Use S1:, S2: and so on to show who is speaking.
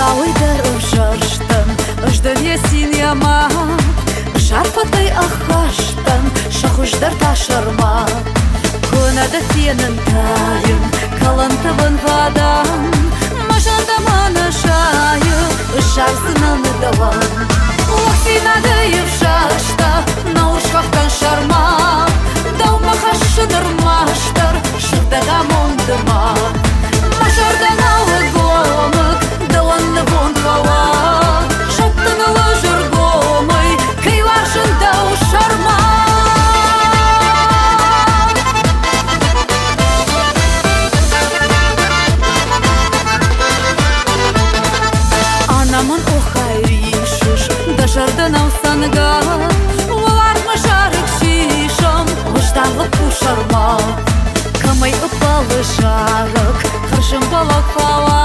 S1: Сауйдар ышырштын, ыждын есин яма, шарпатай ахаштын, шахуждар ташырма. Көнады сенің тайын, калантыбын вадан, машанда маны шайы, ышарсынын даван. Лохсинады евшашта, на ушкахтан шарма, даума хашыдыр маштар, шырдага мондыма. Машарда науы гомык, даланны вон кала, шаттынылы жыргомый, кыйлашында ушарма. Анамын охайришыш, дашардан аусанга, олармы жарык шишым, ұштағы пушарма. Камай упалы жарык, қыршым балақ фала.